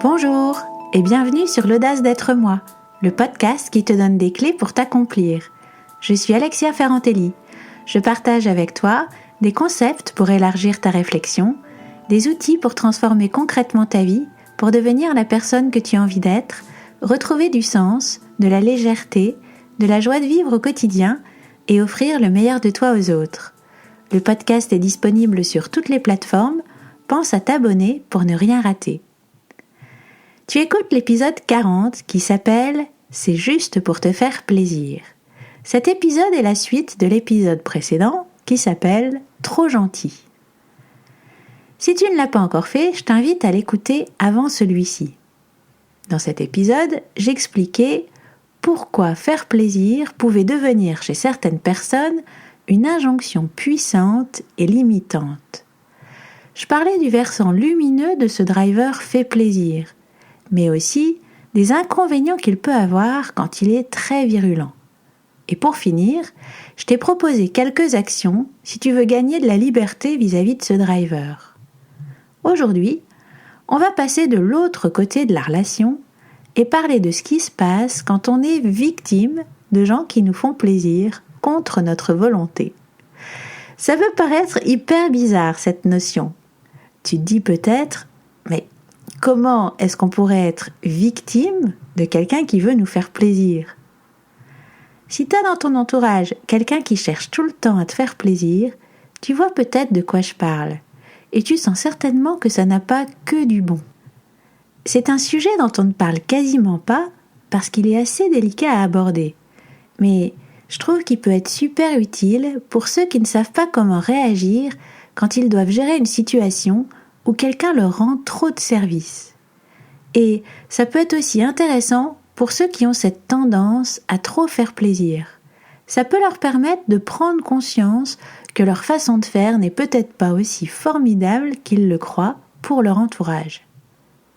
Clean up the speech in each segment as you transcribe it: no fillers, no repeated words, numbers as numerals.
Bonjour et bienvenue sur l'Audace d'être moi, le podcast qui te donne des clés pour t'accomplir. Je suis Alexia Ferrantelli. Je partage avec toi des concepts pour élargir ta réflexion, des outils pour transformer concrètement ta vie, pour devenir la personne que tu as envie d'être, retrouver du sens, de la légèreté, de la joie de vivre au quotidien et offrir le meilleur de toi aux autres. Le podcast est disponible sur toutes les plateformes. Pense à t'abonner pour ne rien rater. Tu écoutes l'épisode 40 qui s'appelle « C'est juste pour te faire plaisir ». Cet épisode est la suite de l'épisode précédent qui s'appelle « Trop gentil ». Si tu ne l'as pas encore fait, je t'invite à l'écouter avant celui-ci. Dans cet épisode, j'expliquais pourquoi faire plaisir pouvait devenir chez certaines personnes une injonction puissante et limitante. Je parlais du versant lumineux de ce driver fait plaisir, mais aussi des inconvénients qu'il peut avoir quand il est très virulent. Et pour finir, je t'ai proposé quelques actions si tu veux gagner de la liberté vis-à-vis de ce driver. Aujourd'hui, on va passer de l'autre côté de la relation et parler de ce qui se passe quand on est victime de gens qui nous font plaisir contre notre volonté. Ça peut paraître hyper bizarre cette notion. Tu te dis peut-être, mais comment est-ce qu'on pourrait être victime de quelqu'un qui veut nous faire plaisir ? Si tu as dans ton entourage quelqu'un qui cherche tout le temps à te faire plaisir, tu vois peut-être de quoi je parle. Et tu sens certainement que ça n'a pas que du bon. C'est un sujet dont on ne parle quasiment pas parce qu'il est assez délicat à aborder. Mais je trouve qu'il peut être super utile pour ceux qui ne savent pas comment réagir quand ils doivent gérer une situation où quelqu'un leur rend trop de service. Et ça peut être aussi intéressant pour ceux qui ont cette tendance à trop faire plaisir. Ça peut leur permettre de prendre conscience que leur façon de faire n'est peut-être pas aussi formidable qu'ils le croient pour leur entourage.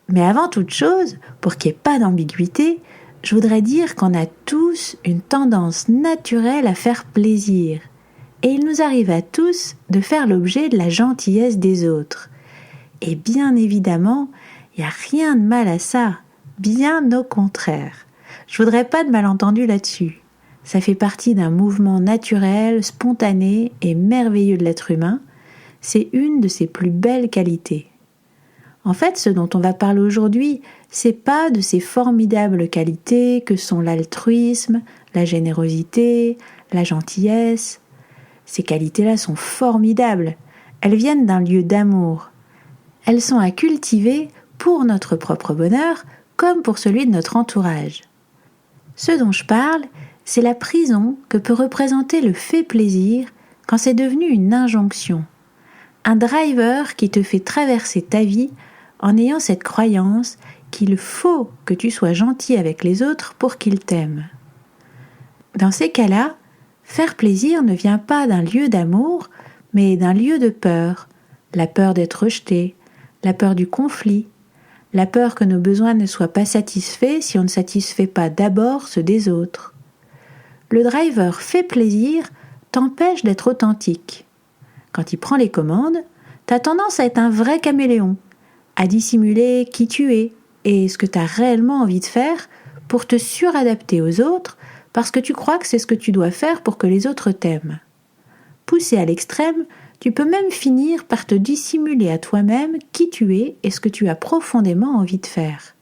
Mais avant toute chose, pour qu'il n'y ait pas d'ambiguïté, je voudrais dire qu'on a tous une tendance naturelle à faire plaisir. Et il nous arrive à tous de faire l'objet de la gentillesse des autres. Et bien évidemment, il n'y a rien de mal à ça, bien au contraire. Je voudrais pas de malentendu là-dessus. Ça fait partie d'un mouvement naturel, spontané et merveilleux de l'être humain. C'est une de ses plus belles qualités. En fait, ce dont on va parler aujourd'hui, c'est pas de ces formidables qualités que sont l'altruisme, la générosité, la gentillesse. Ces qualités-là sont formidables. Elles viennent d'un lieu d'amour. Elles sont à cultiver pour notre propre bonheur comme pour celui de notre entourage. Ce dont je parle, c'est la prison que peut représenter le fait plaisir quand c'est devenu une injonction. Un driver qui te fait traverser ta vie en ayant cette croyance qu'il faut que tu sois gentil avec les autres pour qu'ils t'aiment. Dans ces cas-là, faire plaisir ne vient pas d'un lieu d'amour, mais d'un lieu de peur. La peur d'être rejeté, la peur du conflit, la peur que nos besoins ne soient pas satisfaits si on ne satisfait pas d'abord ceux des autres. Le driver fait plaisir t'empêche d'être authentique. Quand il prend les commandes, t'as tendance à être un vrai caméléon, à dissimuler qui tu es et ce que tu as réellement envie de faire pour te suradapter aux autres parce que tu crois que c'est ce que tu dois faire pour que les autres t'aiment. Poussé à l'extrême, tu peux même finir par te dissimuler à toi-même qui tu es et ce que tu as profondément envie de faire.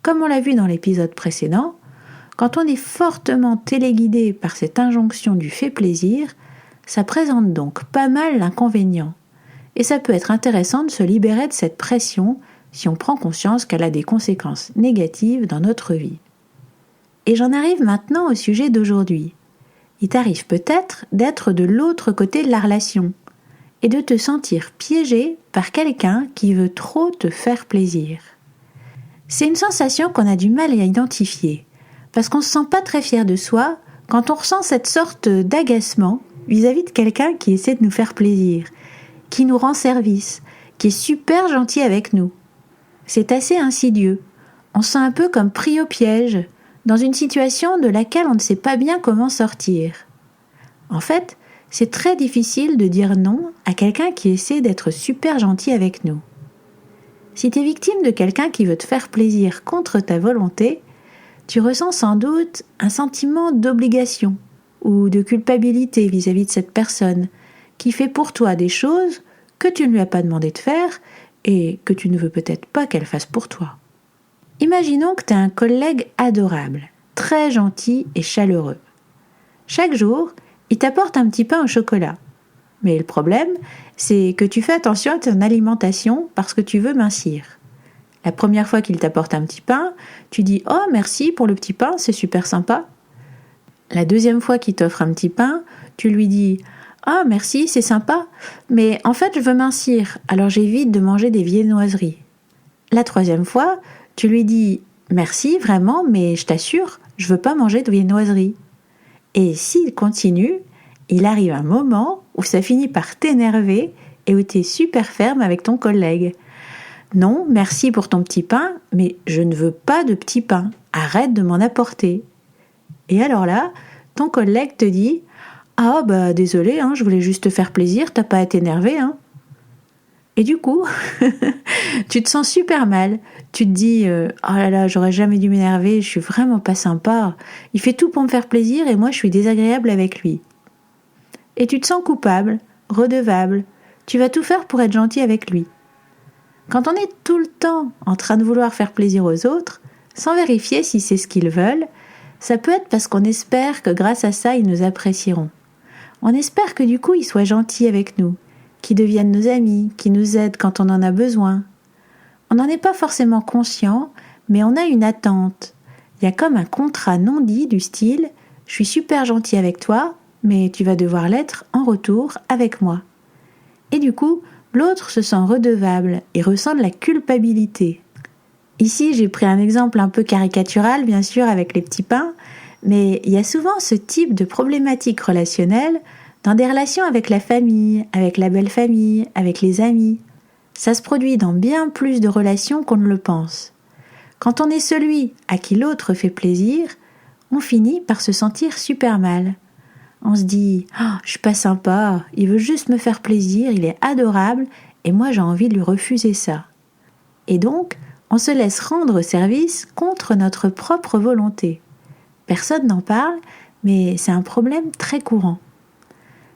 Comme on l'a vu dans l'épisode précédent, quand on est fortement téléguidé par cette injonction du fait plaisir, ça présente donc pas mal d'inconvénients. Et ça peut être intéressant de se libérer de cette pression si on prend conscience qu'elle a des conséquences négatives dans notre vie. Et j'en arrive maintenant au sujet d'aujourd'hui. Il t'arrive peut-être d'être de l'autre côté de la relation et de te sentir piégé par quelqu'un qui veut trop te faire plaisir. C'est une sensation qu'on a du mal à identifier parce qu'on ne se sent pas très fier de soi quand on ressent cette sorte d'agacement vis-à-vis de quelqu'un qui essaie de nous faire plaisir, qui nous rend service, qui est super gentil avec nous. C'est assez insidieux. On se sent un peu comme pris au piège, dans une situation de laquelle on ne sait pas bien comment sortir. En fait, c'est très difficile de dire non à quelqu'un qui essaie d'être super gentil avec nous. Si tu es victime de quelqu'un qui veut te faire plaisir contre ta volonté, tu ressens sans doute un sentiment d'obligation ou de culpabilité vis-à-vis de cette personne qui fait pour toi des choses que tu ne lui as pas demandé de faire et que tu ne veux peut-être pas qu'elle fasse pour toi. Imaginons que tu as un collègue adorable, très gentil et chaleureux. Chaque jour, il t'apporte un petit pain au chocolat. Mais le problème, c'est que tu fais attention à ton alimentation parce que tu veux mincir. La première fois qu'il t'apporte un petit pain, tu dis « Oh, merci pour le petit pain, c'est super sympa ». La deuxième fois qu'il t'offre un petit pain, tu lui dis « Ah, merci, c'est sympa, mais en fait, je veux mincir, alors j'évite de manger des viennoiseries. » La troisième fois, tu lui dis « Merci, vraiment, mais je t'assure, je veux pas manger de viennoiseries. » Et s'il continue, il arrive un moment où ça finit par t'énerver et où tu es super ferme avec ton collègue. « Non, merci pour ton petit pain, mais je ne veux pas de petit pain, arrête de m'en apporter. » Et alors là, ton collègue te dit « Ah bah désolé, je voulais juste te faire plaisir, t'as pas à t'énerver. » Et du coup, tu te sens super mal. Tu te dis « Oh là là, j'aurais jamais dû m'énerver, je suis vraiment pas sympa. Il fait tout pour me faire plaisir et moi je suis désagréable avec lui. » Et tu te sens coupable, redevable. Tu vas tout faire pour être gentil avec lui. Quand on est tout le temps en train de vouloir faire plaisir aux autres, sans vérifier si c'est ce qu'ils veulent, ça peut être parce qu'on espère que grâce à ça, ils nous apprécieront. On espère que du coup, ils soient gentils avec nous, qu'ils deviennent nos amis, qu'ils nous aident quand on en a besoin. On n'en est pas forcément conscient, mais on a une attente. Il y a comme un contrat non dit du style « Je suis super gentil avec toi, mais tu vas devoir l'être en retour avec moi. » Et du coup, l'autre se sent redevable et ressent de la culpabilité. Ici, j'ai pris un exemple un peu caricatural, bien sûr, avec les petits pains, mais il y a souvent ce type de problématique relationnelle dans des relations avec la famille, avec la belle famille, avec les amis. Ça se produit dans bien plus de relations qu'on ne le pense. Quand on est celui à qui l'autre fait plaisir, on finit par se sentir super mal. On se dit « Oh, je suis pas sympa, il veut juste me faire plaisir, il est adorable et moi j'ai envie de lui refuser ça. » Et donc, on se laisse rendre service contre notre propre volonté. Personne n'en parle, mais c'est un problème très courant.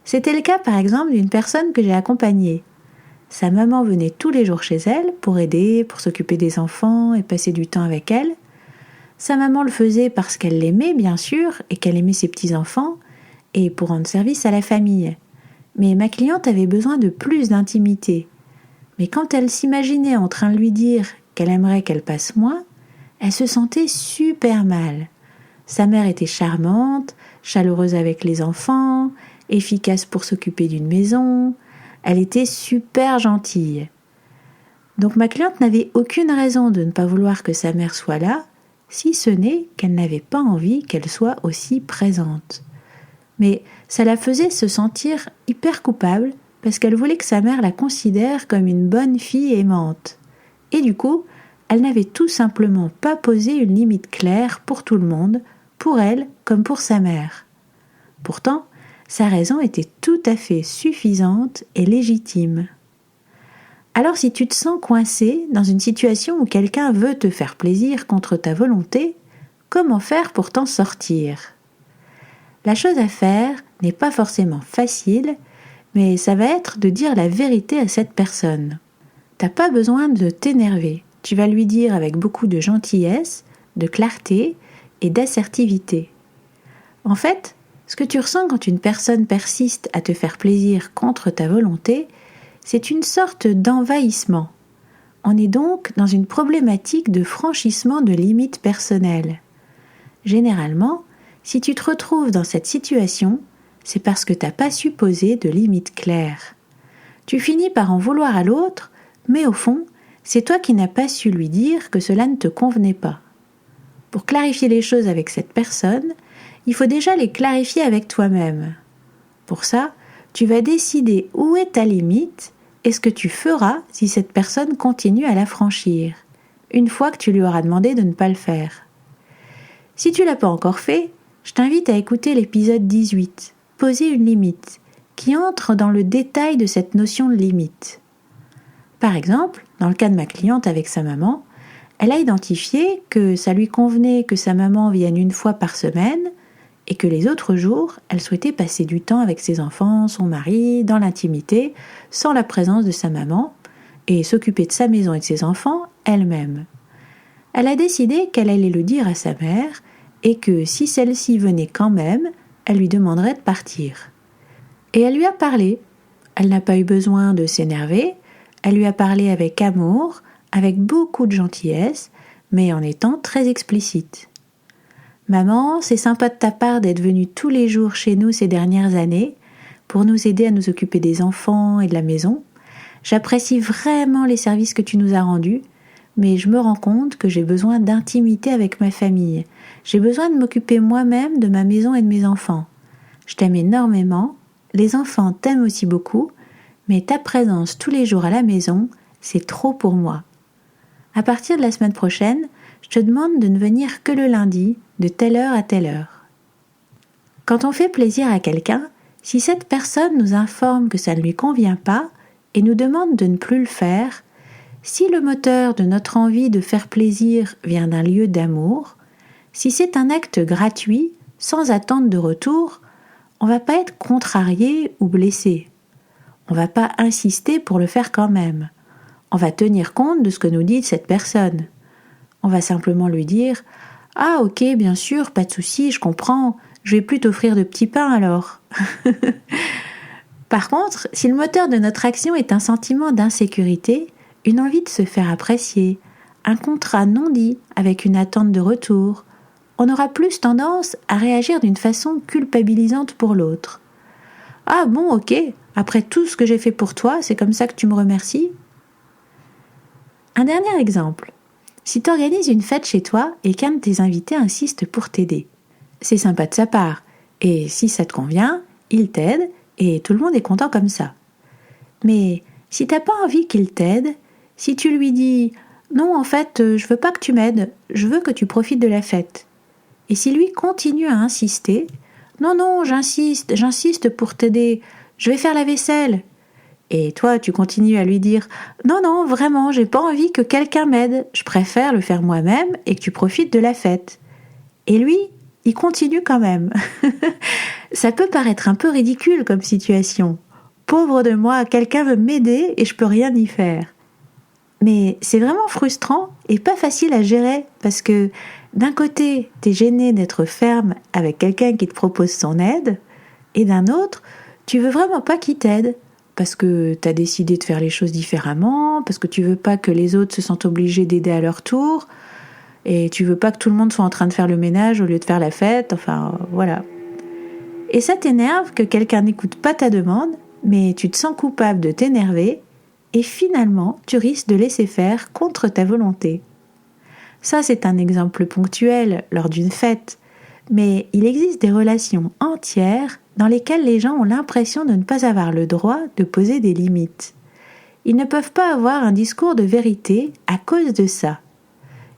C'était le cas par exemple d'une personne que j'ai accompagnée. Sa maman venait tous les jours chez elle pour aider, pour s'occuper des enfants et passer du temps avec elle. Sa maman le faisait parce qu'elle l'aimait bien sûr et qu'elle aimait ses petits-enfants et pour rendre service à la famille. Mais ma cliente avait besoin de plus d'intimité. Mais quand elle s'imaginait en train de lui dire qu'elle aimerait qu'elle passe moins, elle se sentait super mal. Sa mère était charmante, chaleureuse avec les enfants, efficace pour s'occuper d'une maison. Elle était super gentille. Donc ma cliente n'avait aucune raison de ne pas vouloir que sa mère soit là, si ce n'est qu'elle n'avait pas envie qu'elle soit aussi présente. Mais ça la faisait se sentir hyper coupable parce qu'elle voulait que sa mère la considère comme une bonne fille aimante. Et du coup, elle n'avait tout simplement pas posé une limite claire pour tout le monde, pour elle comme pour sa mère. Pourtant, sa raison était tout à fait suffisante et légitime. Alors si tu te sens coincé dans une situation où quelqu'un veut te faire plaisir contre ta volonté, comment faire pour t'en sortir ? La chose à faire n'est pas forcément facile, mais ça va être de dire la vérité à cette personne. T'as pas besoin de t'énerver, tu vas lui dire avec beaucoup de gentillesse, de clarté et d'assertivité. En fait, ce que tu ressens quand une personne persiste à te faire plaisir contre ta volonté, c'est une sorte d'envahissement. On est donc dans une problématique de franchissement de limites personnelles. Généralement, si tu te retrouves dans cette situation, c'est parce que tu n'as pas su poser de limites claires. Tu finis par en vouloir à l'autre, mais au fond, c'est toi qui n'as pas su lui dire que cela ne te convenait pas. Pour clarifier les choses avec cette personne, il faut déjà les clarifier avec toi-même. Pour ça, tu vas décider où est ta limite et ce que tu feras si cette personne continue à la franchir, une fois que tu lui auras demandé de ne pas le faire. Si tu ne l'as pas encore fait, je t'invite à écouter l'épisode 18, Poser une limite, qui entre dans le détail de cette notion de limite. Par exemple, Dans le cas de ma cliente avec sa maman, elle a identifié que ça lui convenait que sa maman vienne une fois par semaine et que les autres jours, elle souhaitait passer du temps avec ses enfants, son mari, dans l'intimité, sans la présence de sa maman, et s'occuper de sa maison et de ses enfants elle-même. Elle a décidé qu'elle allait le dire à sa mère et que si celle-ci venait quand même, elle lui demanderait de partir. Et elle lui a parlé. Elle n'a pas eu besoin de s'énerver, elle lui a parlé avec amour, avec beaucoup de gentillesse, mais en étant très explicite. « Maman, c'est sympa de ta part d'être venue tous les jours chez nous ces dernières années pour nous aider à nous occuper des enfants et de la maison. J'apprécie vraiment les services que tu nous as rendus, mais je me rends compte que j'ai besoin d'intimité avec ma famille. J'ai besoin de m'occuper moi-même de ma maison et de mes enfants. Je t'aime énormément, les enfants t'aiment aussi beaucoup, mais ta présence tous les jours à la maison, c'est trop pour moi. À partir de la semaine prochaine, je te demande de ne venir que le lundi, de telle heure à telle heure. » Quand on fait plaisir à quelqu'un, si cette personne nous informe que ça ne lui convient pas et nous demande de ne plus le faire, si le moteur de notre envie de faire plaisir vient d'un lieu d'amour, si c'est un acte gratuit, sans attente de retour, on ne va pas être contrarié ou blessé. On ne va pas insister pour le faire quand même. On va tenir compte de ce que nous dit cette personne. On va simplement lui dire « Ah ok, bien sûr, pas de souci, je comprends, je vais plus t'offrir de petits pains alors. » Par contre, si le moteur de notre action est un sentiment d'insécurité, une envie de se faire apprécier, un contrat non dit avec une attente de retour, on aura plus tendance à réagir d'une façon culpabilisante pour l'autre. « Ah bon, ok, après tout ce que j'ai fait pour toi, c'est comme ça que tu me remercies ?» Un dernier exemple. Si tu organises une fête chez toi et qu'un de tes invités insiste pour t'aider, c'est sympa de sa part, et si ça te convient, il t'aide et tout le monde est content comme ça. Mais si t'as pas envie qu'il t'aide, si tu lui dis « Non, en fait, je veux pas que tu m'aides, je veux que tu profites de la fête », et si lui continue à insister « Non, non, j'insiste pour t'aider, je vais faire la vaisselle », et toi, tu continues à lui dire « Non, non, vraiment, j'ai pas envie que quelqu'un m'aide, je préfère le faire moi-même et que tu profites de la fête. » Et lui, il continue quand même. Ça peut paraître un peu ridicule comme situation. Pauvre de moi, quelqu'un veut m'aider et je peux rien y faire. Mais c'est vraiment frustrant et pas facile à gérer parce que d'un côté, t'es gêné d'être ferme avec quelqu'un qui te propose son aide et d'un autre, tu veux vraiment pas qu'il t'aide parce que t'as décidé de faire les choses différemment, parce que tu veux pas que les autres se sentent obligés d'aider à leur tour et tu veux pas que tout le monde soit en train de faire le ménage au lieu de faire la fête, enfin voilà. Et ça t'énerve que quelqu'un n'écoute pas ta demande, mais tu te sens coupable de t'énerver et finalement tu risques de laisser faire contre ta volonté. Ça c'est un exemple ponctuel lors d'une fête, mais il existe des relations entières dans lesquelles les gens ont l'impression de ne pas avoir le droit de poser des limites. Ils ne peuvent pas avoir un discours de vérité à cause de ça.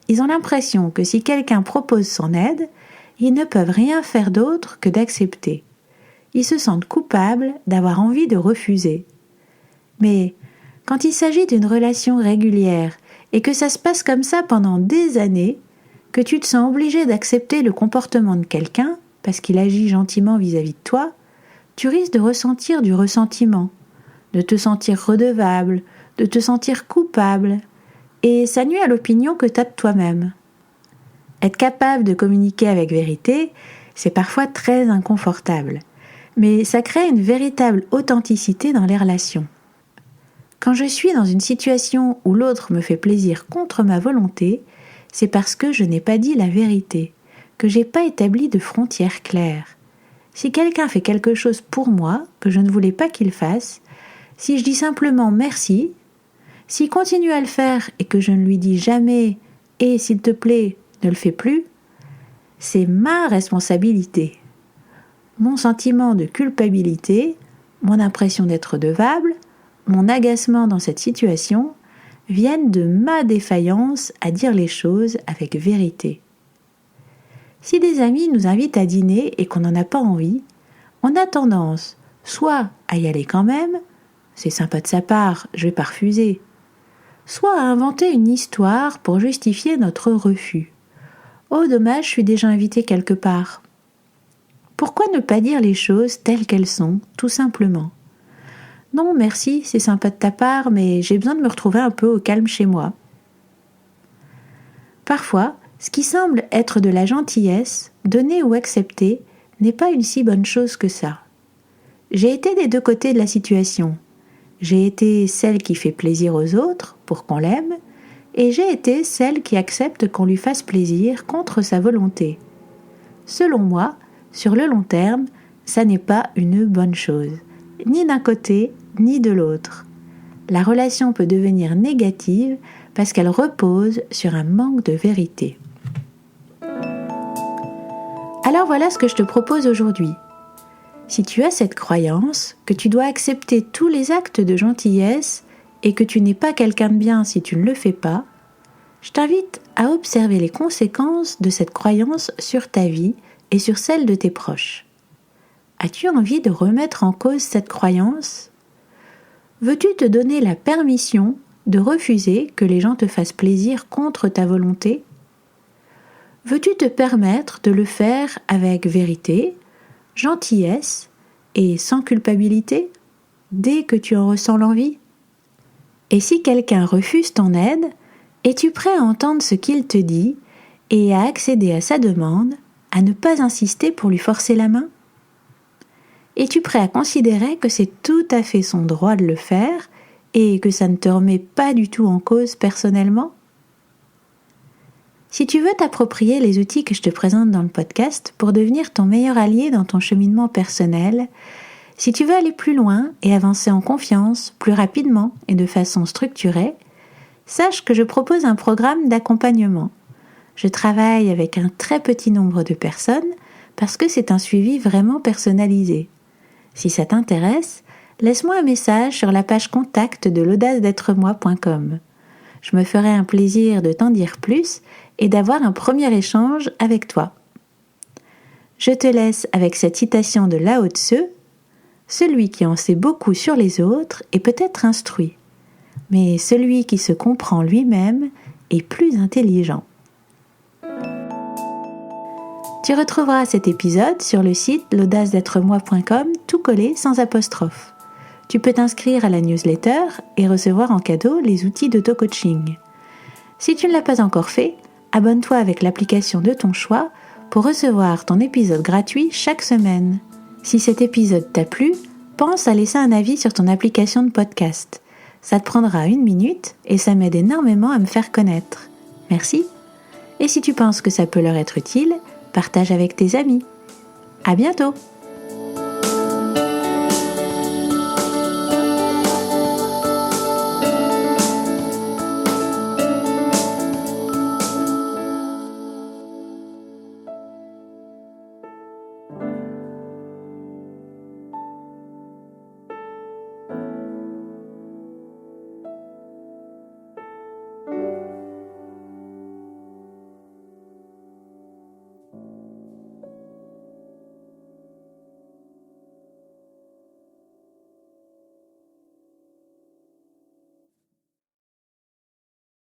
Ils ont l'impression que si quelqu'un propose son aide, ils ne peuvent rien faire d'autre que d'accepter. Ils se sentent coupables d'avoir envie de refuser. Mais quand il s'agit d'une relation régulière et que ça se passe comme ça pendant des années, que tu te sens obligé d'accepter le comportement de quelqu'un parce qu'il agit gentiment vis-à-vis de toi, tu risques de ressentir du ressentiment, de te sentir redevable, de te sentir coupable, et ça nuit à l'opinion que tu as de toi-même. Être capable de communiquer avec vérité, c'est parfois très inconfortable, mais ça crée une véritable authenticité dans les relations. Quand je suis dans une situation où l'autre me fait plaisir contre ma volonté, c'est parce que je n'ai pas dit la vérité, que j'ai pas établi de frontières claires. Si quelqu'un fait quelque chose pour moi que je ne voulais pas qu'il fasse, si je dis simplement merci, s'il continue à le faire et que je ne lui dis jamais « et s'il te plaît, ne le fais plus », c'est ma responsabilité. Mon sentiment de culpabilité, mon impression d'être redevable, mon agacement dans cette situation viennent de ma défaillance à dire les choses avec vérité. Si des amis nous invitent à dîner et qu'on n'en a pas envie, on a tendance soit à y aller quand même, c'est sympa de sa part, je vais pas refuser, soit à inventer une histoire pour justifier notre refus. Oh dommage, je suis déjà invitée quelque part. Pourquoi ne pas dire les choses telles qu'elles sont, tout simplement ? Non, merci, c'est sympa de ta part, mais j'ai besoin de me retrouver un peu au calme chez moi. Parfois, ce qui semble être de la gentillesse, donnée ou acceptée, n'est pas une si bonne chose que ça. J'ai été des deux côtés de la situation. J'ai été celle qui fait plaisir aux autres pour qu'on l'aime, et j'ai été celle qui accepte qu'on lui fasse plaisir contre sa volonté. Selon moi, sur le long terme, ça n'est pas une bonne chose, ni d'un côté, ni de l'autre. La relation peut devenir négative parce qu'elle repose sur un manque de vérité. Alors voilà ce que je te propose aujourd'hui. Si tu as cette croyance que tu dois accepter tous les actes de gentillesse et que tu n'es pas quelqu'un de bien si tu ne le fais pas, je t'invite à observer les conséquences de cette croyance sur ta vie et sur celle de tes proches. As-tu envie de remettre en cause cette croyance ? Veux-tu te donner la permission de refuser que les gens te fassent plaisir contre ta volonté ? Veux-tu te permettre de le faire avec vérité, gentillesse et sans culpabilité, dès que tu en ressens l'envie ? Et si quelqu'un refuse ton aide, es-tu prêt à entendre ce qu'il te dit et à accéder à sa demande, à ne pas insister pour lui forcer la main ? Es-tu prêt à considérer que c'est tout à fait son droit de le faire et que ça ne te remet pas du tout en cause personnellement ? Si tu veux t'approprier les outils que je te présente dans le podcast pour devenir ton meilleur allié dans ton cheminement personnel, si tu veux aller plus loin et avancer en confiance, plus rapidement et de façon structurée, sache que je propose un programme d'accompagnement. Je travaille avec un très petit nombre de personnes parce que c'est un suivi vraiment personnalisé. Si ça t'intéresse, laisse-moi un message sur la page contact de l'audace-d'être-moi.com. Je me ferai un plaisir de t'en dire plus et d'avoir un premier échange avec toi. Je te laisse avec cette citation de Lao Tse : « Celui qui en sait beaucoup sur les autres est peut-être instruit, mais celui qui se comprend lui-même est plus intelligent. » Tu retrouveras cet épisode sur le site l'audace-d'être-moi.com, tout collé sans apostrophe. Tu peux t'inscrire à la newsletter et recevoir en cadeau les outils d'auto-coaching. Si tu ne l'as pas encore fait, abonne-toi avec l'application de ton choix pour recevoir ton épisode gratuit chaque semaine. Si cet épisode t'a plu, pense à laisser un avis sur ton application de podcast. Ça te prendra 1 minute et ça m'aide énormément à me faire connaître. Merci. Et si tu penses que ça peut leur être utile, partage avec tes amis. À bientôt!